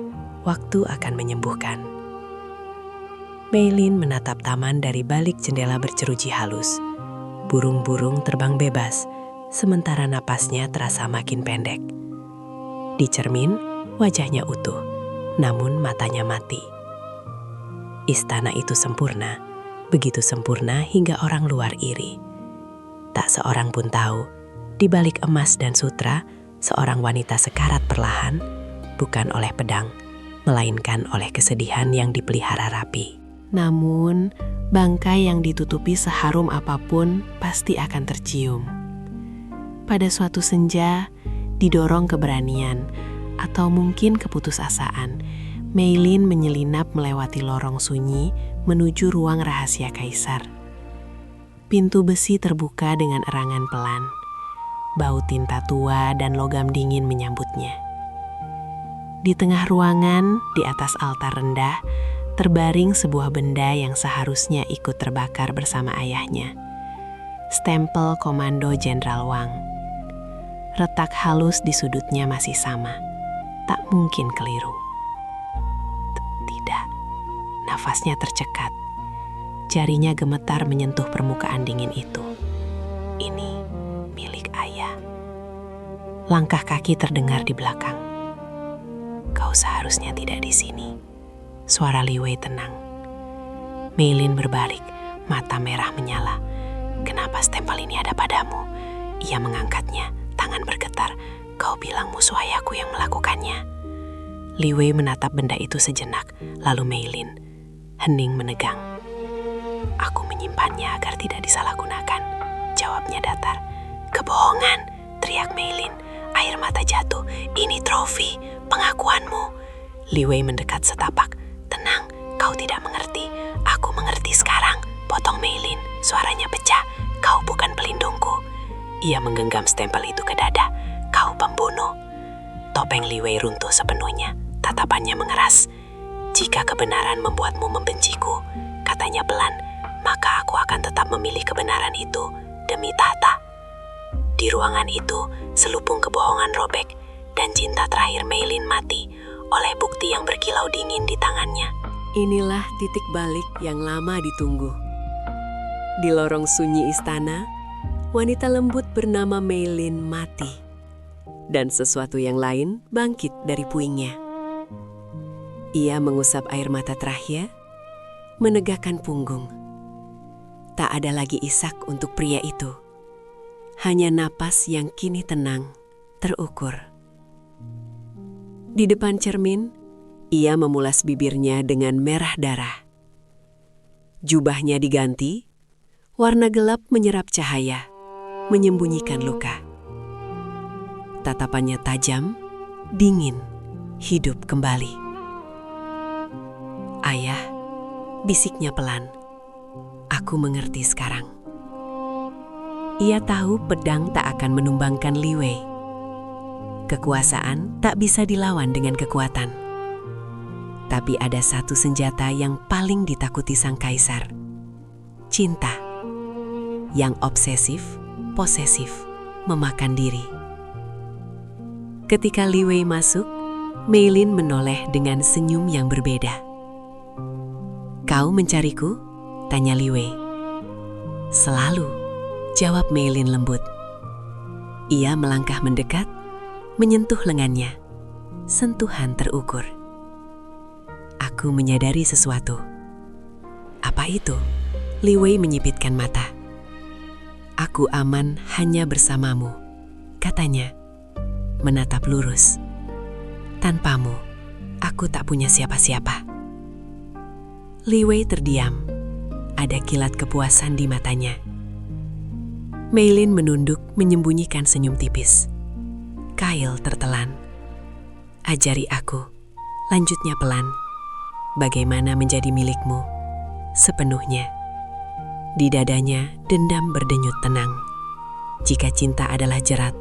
waktu akan menyembuhkan. Mei Lin menatap taman dari balik jendela berjeruji halus. Burung-burung terbang bebas, sementara napasnya terasa makin pendek. Di cermin, wajahnya utuh, namun matanya mati. Istana itu sempurna, begitu sempurna hingga orang luar iri. Tak seorang pun tahu, di balik emas dan sutra, seorang wanita sekarat perlahan, bukan oleh pedang, melainkan oleh kesedihan yang dipelihara rapi. Namun, bangkai yang ditutupi seharum apapun pasti akan tercium. Pada suatu senja, didorong keberanian, atau mungkin keputusasaan, Mei Lin menyelinap melewati lorong sunyi menuju ruang rahasia kaisar. Pintu besi terbuka dengan erangan pelan. Bau tinta tua dan logam dingin menyambutnya. Di tengah ruangan, di atas altar rendah, terbaring sebuah benda yang seharusnya ikut terbakar bersama ayahnya. Stempel Komando Jenderal Wang. Retak halus di sudutnya masih sama. Tak mungkin keliru. Tidak. Nafasnya tercekat. Jarinya gemetar menyentuh permukaan dingin itu. Ini milik ayah. Langkah kaki terdengar di belakang. Kau seharusnya tidak di sini. Suara Li Wei tenang. Mei Lin berbalik, mata merah menyala. Kenapa stempel ini ada padamu? Ia mengangkatnya, tangan bergetar. Kau bilang musuh ayahku yang melakukannya. Li Wei menatap benda itu sejenak, lalu Mei Lin. Hening menegang. Aku menyimpannya agar tidak disalahgunakan, jawabnya datar. Kebohongan, teriak Mei Lin. Air mata jatuh. Ini trofi, pengakuanmu. Li Wei mendekat setapak. Tenang, kau tidak mengerti. Aku mengerti sekarang, potong Mei Lin. Suaranya pecah. Kau bukan pelindungku. Ia menggenggam stempel itu ke dada. Kau pembunuh. Topeng Li Wei runtuh sepenuhnya. Tatapannya mengeras. Jika kebenaran membuatmu membenciku, katanya pelan, maka aku akan tetap memilih kebenaran itu demi tahta. Di ruangan itu, selubung kebohongan robek dan cinta terakhir Mei Lin mati oleh bukti yang berkilau dingin di tangannya. Inilah titik balik yang lama ditunggu. Di lorong sunyi istana, wanita lembut bernama Mei Lin mati. Dan sesuatu yang lain bangkit dari puingnya. Ia mengusap air mata terakhir, menegakkan punggung. Tak ada lagi isak untuk pria itu. Hanya napas yang kini tenang, terukur, Di depan cermin, ia memulas bibirnya dengan merah darah. Jubahnya diganti, warna gelap menyerap cahaya, menyembunyikan luka. Tatapannya tajam, dingin, hidup kembali. "Ayah," bisiknya pelan. "Aku mengerti sekarang." Ia tahu pedang tak akan menumbangkan Li Wei. Kekuasaan tak bisa dilawan dengan kekuatan. Tapi ada satu senjata yang paling ditakuti sang kaisar. Cinta. Yang obsesif, posesif, memakan diri. Ketika Li Wei masuk, Mei Lin menoleh dengan senyum yang berbeda. "Kau mencariku?" tanya Li Wei. "Selalu," jawab Mei Lin lembut. Ia melangkah mendekat, menyentuh lengannya. Sentuhan terukur. "Aku menyadari sesuatu." "Apa itu?" Li Wei menyipitkan mata. "Aku aman hanya bersamamu," katanya, menatap lurus. "Tanpamu, aku tak punya siapa-siapa." Li Wei terdiam. Ada kilat kepuasan di matanya. Mei Lin menunduk menyembunyikan senyum tipis. Kail tertelan. "Ajari aku," lanjutnya pelan, "bagaimana menjadi milikmu sepenuhnya." Di dadanya dendam berdenyut tenang. Jika cinta adalah jerat,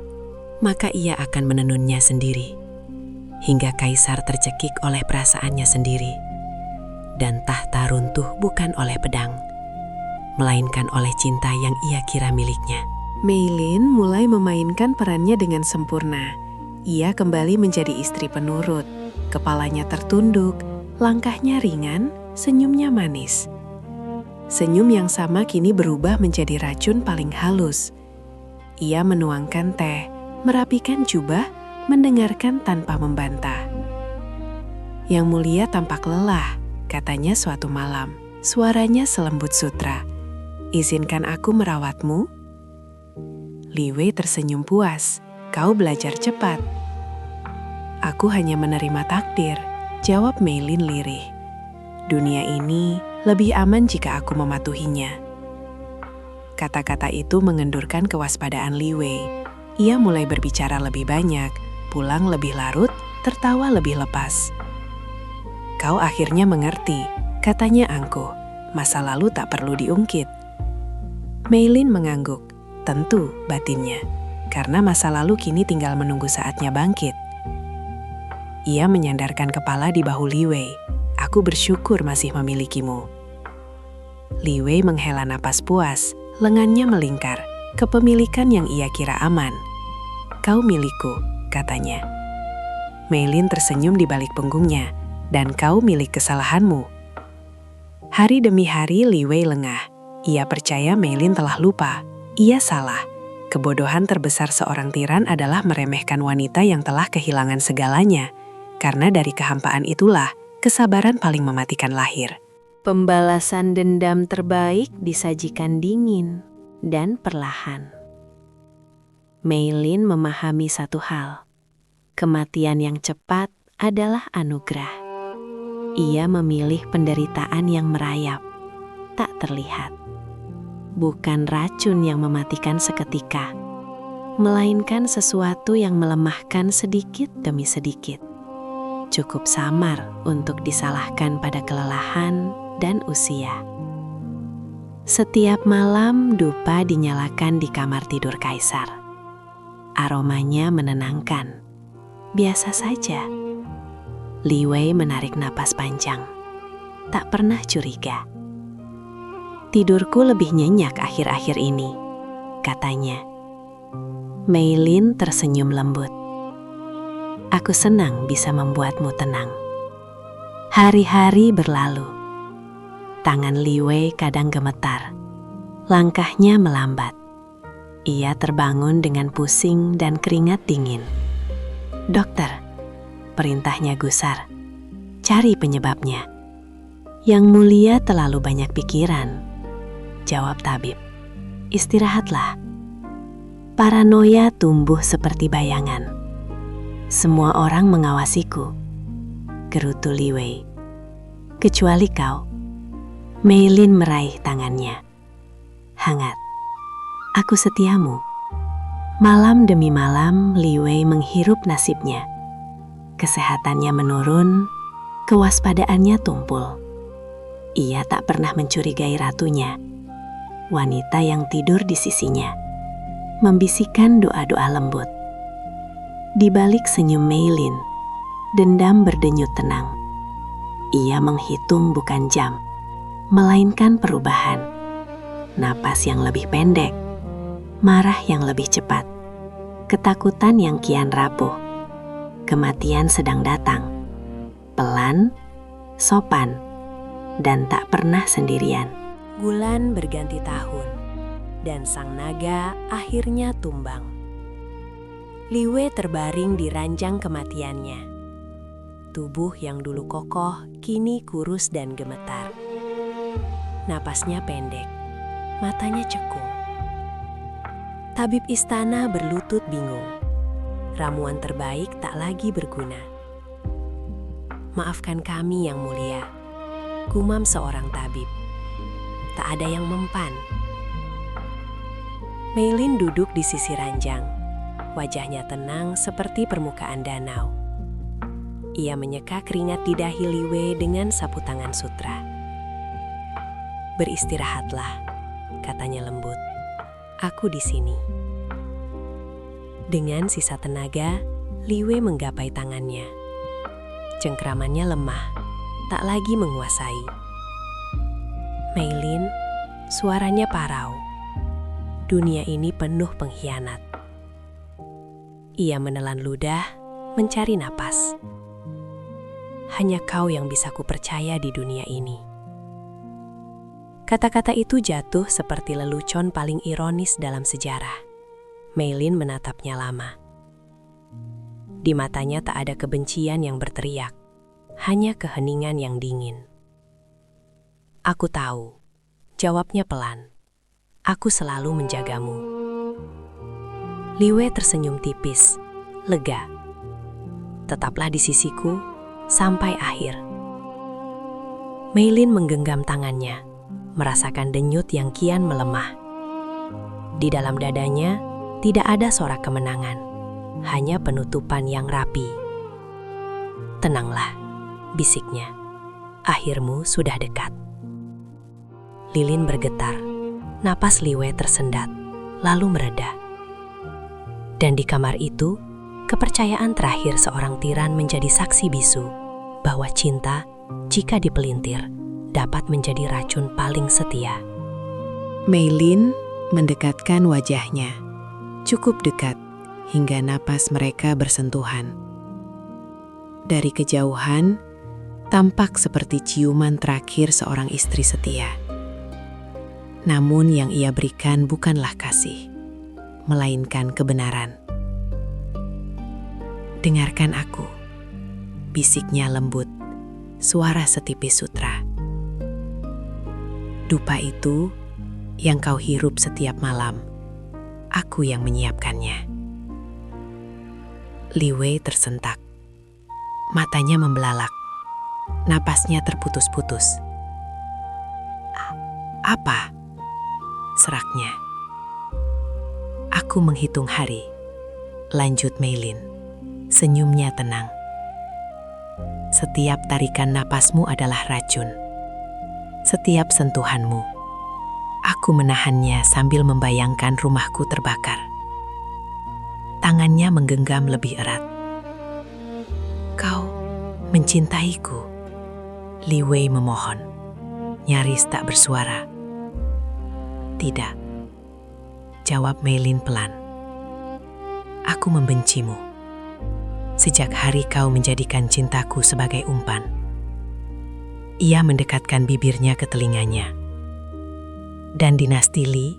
maka ia akan menenunnya sendiri, hingga kaisar tercekik oleh perasaannya sendiri. Dan tahta runtuh bukan oleh pedang, melainkan oleh cinta yang ia kira miliknya. Mei Lin mulai memainkan perannya dengan sempurna. Ia kembali menjadi istri penurut. Kepalanya tertunduk, langkahnya ringan, senyumnya manis. Senyum yang sama kini berubah menjadi racun paling halus. Ia menuangkan teh, merapikan jubah, mendengarkan tanpa membantah. "Yang mulia tampak lelah," katanya suatu malam. Suaranya selembut sutra. "Izinkan aku merawatmu?" Li Wei tersenyum puas. "Kau belajar cepat." "Aku hanya menerima takdir," jawab Mei Lin lirih. "Dunia ini lebih aman jika aku mematuhinya." Kata-kata itu mengendurkan kewaspadaan Li Wei. Ia mulai berbicara lebih banyak, pulang lebih larut, tertawa lebih lepas. "Kau akhirnya mengerti," katanya angkuh. "Masa lalu tak perlu diungkit." Mei Lin mengangguk. Tentu, batinnya, karena masa lalu kini tinggal menunggu saatnya bangkit. Ia menyandarkan kepala di bahu Li Wei. "Aku bersyukur masih memilikimu." Li Wei menghela napas puas, lengannya melingkar, kepemilikan yang ia kira aman. "Kau milikku," katanya. Mei Lin tersenyum di balik punggungnya. "Dan kau milik kesalahanmu." Hari demi hari Li Wei lengah. Ia percaya Mei Lin telah lupa. Ia salah. Kebodohan terbesar seorang tiran adalah meremehkan wanita yang telah kehilangan segalanya. Karena dari kehampaan itulah kesabaran paling mematikan lahir. Pembalasan dendam terbaik disajikan dingin dan perlahan. Mei Lin memahami satu hal. Kematian yang cepat adalah anugerah. Ia memilih penderitaan yang merayap, tak terlihat. Bukan racun yang mematikan seketika, melainkan sesuatu yang melemahkan sedikit demi sedikit. Cukup samar untuk disalahkan pada kelelahan dan usia. Setiap malam dupa dinyalakan di kamar tidur kaisar. Aromanya menenangkan. Biasa saja. Li Wei menarik napas panjang. Tak pernah curiga. "Tidurku lebih nyenyak akhir-akhir ini," katanya. Mei Lin tersenyum lembut. "Aku senang bisa membuatmu tenang." Hari-hari berlalu. Tangan Li Wei kadang gemetar. Langkahnya melambat. Ia terbangun dengan pusing dan keringat dingin. "Dokter," perintahnya gusar. "Cari penyebabnya." "Yang mulia terlalu banyak pikiran," jawab tabib. "Istirahatlah." Paranoia tumbuh seperti bayangan. Semua orang mengawasiku, gerutu Li Wei. Kecuali kau. Mei Lin meraih tangannya. Hangat. Aku setiamu. Malam demi malam, Li Wei menghirup nasibnya. Kesehatannya menurun, kewaspadaannya tumpul. Ia tak pernah mencurigai ratunya, wanita yang tidur di sisinya, membisikkan doa-doa lembut. Di balik senyum Mei Lin, dendam berdenyut tenang. Ia menghitung bukan jam, melainkan perubahan. Napas yang lebih pendek, marah yang lebih cepat, ketakutan yang kian rapuh. Kematian sedang datang, pelan, sopan, dan tak pernah sendirian. Bulan berganti tahun, dan sang naga akhirnya tumbang. Li Wei terbaring di ranjang kematiannya. Tubuh yang dulu kokoh kini kurus dan gemetar. Napasnya pendek, matanya cekung. Tabib istana berlutut bingung. Ramuan terbaik tak lagi berguna. Maafkan kami yang mulia, gumam seorang tabib. Tak ada yang mempan. Mei Lin duduk di sisi ranjang. Wajahnya tenang seperti permukaan danau. Ia menyeka keringat di dahi Li Wei dengan sapu tangan sutra. Beristirahatlah, katanya lembut. Aku di sini. Dengan sisa tenaga, Li Wei menggapai tangannya. Cengkramannya lemah, tak lagi menguasai. Mei Lin, suaranya parau. Dunia ini penuh pengkhianat. Ia menelan ludah, mencari napas. Hanya kau yang bisa kupercaya di dunia ini. Kata-kata itu jatuh seperti lelucon paling ironis dalam sejarah. Mei Lin menatapnya lama. Di matanya tak ada kebencian yang berteriak, hanya keheningan yang dingin. Aku tahu, jawabnya pelan. Aku selalu menjagamu. Li Wei tersenyum tipis, lega. Tetaplah di sisiku sampai akhir. Mei Lin menggenggam tangannya, merasakan denyut yang kian melemah. Di dalam dadanya tidak ada sorak kemenangan, hanya penutupan yang rapi. Tenanglah, bisiknya. Akhirmu sudah dekat. Lilin bergetar, napas Li Wei tersendat, lalu mereda. Dan di kamar itu, kepercayaan terakhir seorang tiran menjadi saksi bisu bahwa cinta, jika dipelintir, dapat menjadi racun paling setia. Mei Lin mendekatkan wajahnya, cukup dekat hingga napas mereka bersentuhan. Dari kejauhan, tampak seperti ciuman terakhir seorang istri setia. Namun yang ia berikan bukanlah kasih, melainkan kebenaran. Dengarkan aku, bisiknya lembut, suara setipis sutra. Dupa itu yang kau hirup setiap malam, aku yang menyiapkannya. Li Wei tersentak, matanya membelalak, napasnya terputus-putus. Apa? Seraknya. Aku menghitung hari, lanjut Mei Lin. Senyumnya tenang. Setiap tarikan napasmu adalah racun. Setiap sentuhanmu, aku menahannya sambil membayangkan rumahku terbakar. Tangannya menggenggam lebih erat. Kau mencintaiku, Li Wei memohon, nyaris tak bersuara. Tidak, jawab Mei Lin pelan. Aku membencimu. Sejak hari kau menjadikan cintaku sebagai umpan. Ia mendekatkan bibirnya ke telinganya. Dan dinasti Li,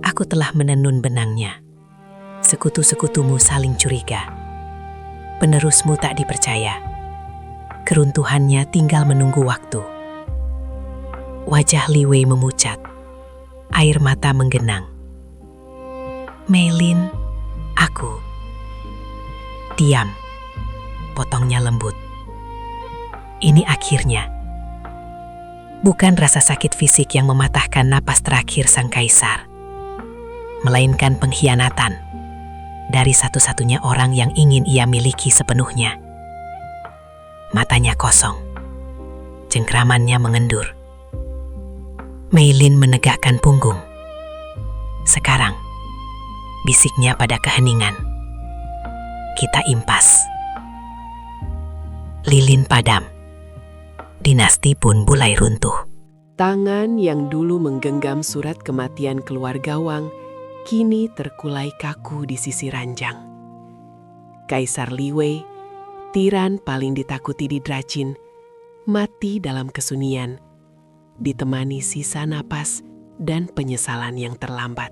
aku telah menenun benangnya. Sekutu-sekutumu saling curiga. Penerusmu tak dipercaya. Keruntuhannya tinggal menunggu waktu. Wajah Li Wei memucat. Air mata menggenang. Mei Lin, aku. Diam. potongnya lembut. Ini akhirnya. Bukan rasa sakit fisik yang mematahkan napas terakhir sang kaisar, melainkan pengkhianatan dari satu-satunya orang yang ingin ia miliki sepenuhnya. Matanya kosong, cengkramannya mengendur. Mei Lin menegakkan punggung. Sekarang, bisiknya pada keheningan. Kita impas. Lilin padam. Dinasti pun mulai runtuh. Tangan yang dulu menggenggam surat kematian keluarga Wang kini terkulai kaku di sisi ranjang. Kaisar Li Wei, tiran paling ditakuti di Drachin, mati dalam kesunyian, ditemani sisa napas dan penyesalan yang terlambat.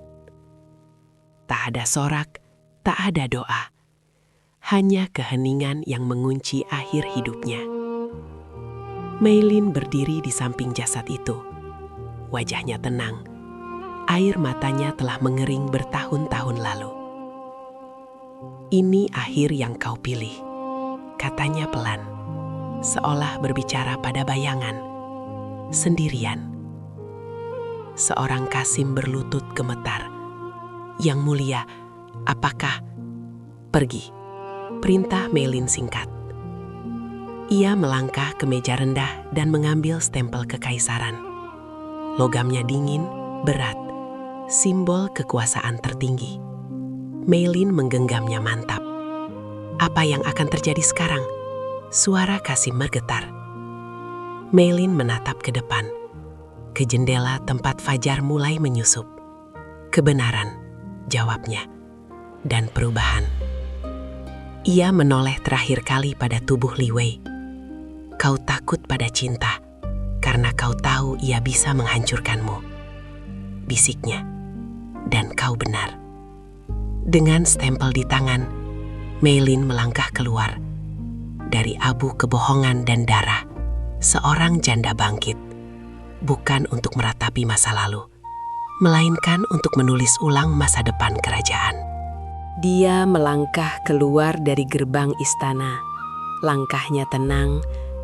Tak ada sorak, tak ada doa, hanya keheningan yang mengunci akhir hidupnya. Mei Lin berdiri di samping jasad itu. Wajahnya tenang. Air matanya telah mengering bertahun-tahun lalu. "Ini akhir yang kau pilih," katanya pelan, seolah berbicara pada bayangan. Sendirian. Seorang Kasim berlutut gemetar. "Yang mulia, apakah..." "Pergi," perintah Mei Lin singkat. Ia melangkah ke meja rendah dan mengambil stempel kekaisaran. Logamnya dingin, berat, simbol kekuasaan tertinggi. Mei Lin menggenggamnya mantap. "Apa yang akan terjadi sekarang?" Suara Kasim bergetar. Mei Lin menatap ke depan, ke jendela tempat fajar mulai menyusup. "Kebenaran," jawabnya, "dan perubahan." Ia menoleh terakhir kali pada tubuh Li Wei. "Kau takut pada cinta, karena kau tahu ia bisa menghancurkanmu," bisiknya. "Dan kau benar." Dengan stempel di tangan, Mei Lin melangkah keluar. Dari abu kebohongan dan darah, seorang janda bangkit. Bukan untuk meratapi masa lalu, melainkan untuk menulis ulang masa depan kerajaan. Dia melangkah keluar dari gerbang istana. Langkahnya tenang,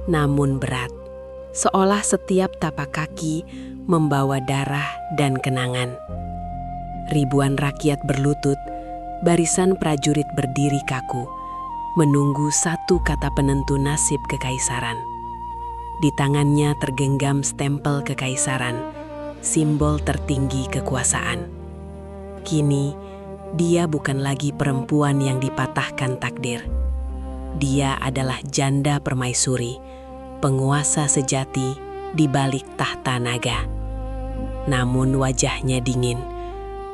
namun berat, seolah setiap tapak kaki membawa darah dan kenangan. Ribuan rakyat berlutut, barisan prajurit berdiri kaku, menunggu satu kata penentu nasib kekaisaran. Di tangannya tergenggam stempel kekaisaran, simbol tertinggi kekuasaan. Kini, dia bukan lagi perempuan yang dipatahkan takdir. Dia adalah janda permaisuri, penguasa sejati di balik tahta naga. Namun wajahnya dingin,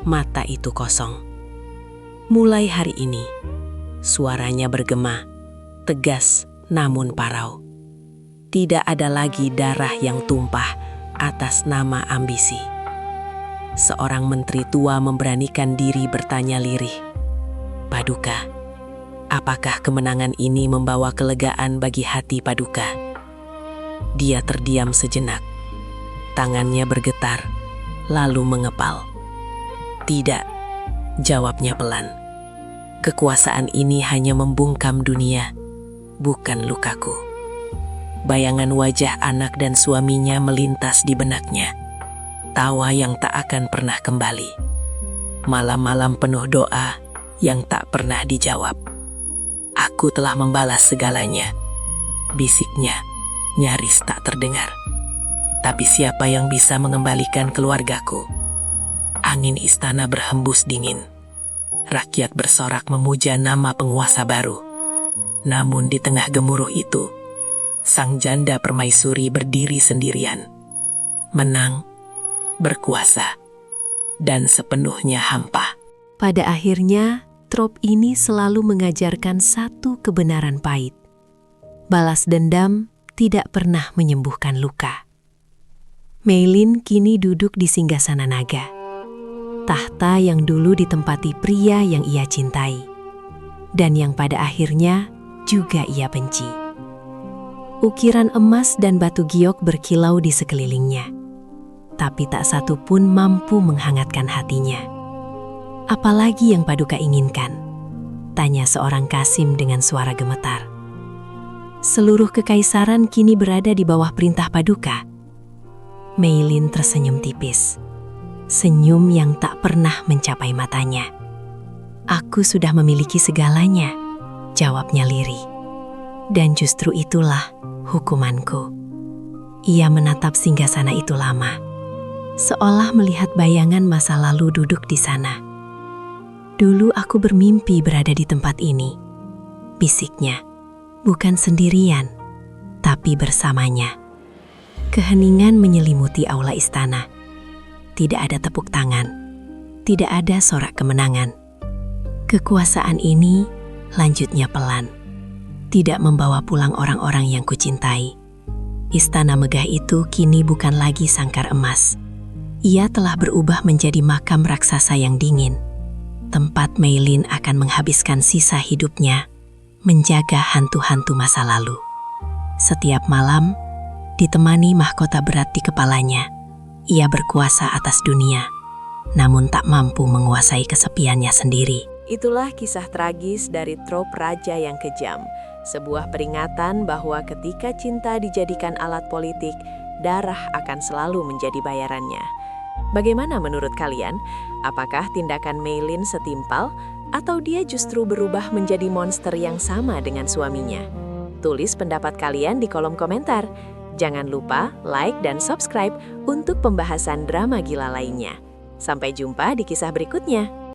mata itu kosong. Mulai hari ini, suaranya bergema, tegas namun parau. Tidak ada lagi darah yang tumpah atas nama ambisi. Seorang menteri tua memberanikan diri bertanya lirih, "Paduka, apakah kemenangan ini membawa kelegaan bagi hati Paduka?" Dia terdiam sejenak. Tangannya bergetar, lalu mengepal. "Tidak," jawabnya pelan. "Kekuasaan ini hanya membungkam dunia, bukan lukaku." Bayangan wajah anak dan suaminya melintas di benaknya. Tawa yang tak akan pernah kembali. Malam-malam penuh doa yang tak pernah dijawab. "Aku telah membalas segalanya," bisiknya nyaris tak terdengar. "Tapi siapa yang bisa mengembalikan keluargaku?" Angin istana berhembus dingin. Rakyat bersorak memuja nama penguasa baru. Namun di tengah gemuruh itu, sang janda permaisuri berdiri sendirian. Menang, berkuasa, dan sepenuhnya hampa. Pada akhirnya, trop ini selalu mengajarkan satu kebenaran pahit. Balas dendam tidak pernah menyembuhkan luka. Mei Lin kini duduk di singgasana naga. Tahta yang dulu ditempati pria yang ia cintai. Dan yang pada akhirnya juga ia benci. Ukiran emas dan batu giok berkilau di sekelilingnya. Tapi tak satu pun mampu menghangatkan hatinya. "Apalagi yang Paduka inginkan?" tanya seorang Kasim dengan suara gemetar. Seluruh kekaisaran kini berada di bawah perintah Paduka. Mei Lin tersenyum tipis. Senyum yang tak pernah mencapai matanya. Aku sudah memiliki segalanya, jawabnya lirih. Dan justru itulah hukumanku. Ia menatap singgasana itu lama, seolah melihat bayangan masa lalu duduk di sana. Dulu aku bermimpi berada di tempat ini, bisiknya. Bukan sendirian, tapi bersamanya. Keheningan menyelimuti aula istana. Tidak ada tepuk tangan, tidak ada sorak kemenangan. Kekuasaan ini lanjutnya pelan, tidak membawa pulang orang-orang yang kucintai. Istana megah itu kini bukan lagi sangkar emas. Ia telah berubah menjadi makam raksasa yang dingin. Tempat Mei Lin akan menghabiskan sisa hidupnya menjaga hantu-hantu masa lalu. Setiap malam, ditemani mahkota berat di kepalanya, ia berkuasa atas dunia, namun tak mampu menguasai kesepiannya sendiri. Itulah kisah tragis dari trop raja yang kejam. Sebuah peringatan bahwa ketika cinta dijadikan alat politik, darah akan selalu menjadi bayarannya. Bagaimana menurut kalian? Apakah tindakan Mei Lin setimpal? Atau dia justru berubah menjadi monster yang sama dengan suaminya? Tulis pendapat kalian di kolom komentar. Jangan lupa like dan subscribe untuk pembahasan drama gila lainnya. Sampai jumpa di kisah berikutnya.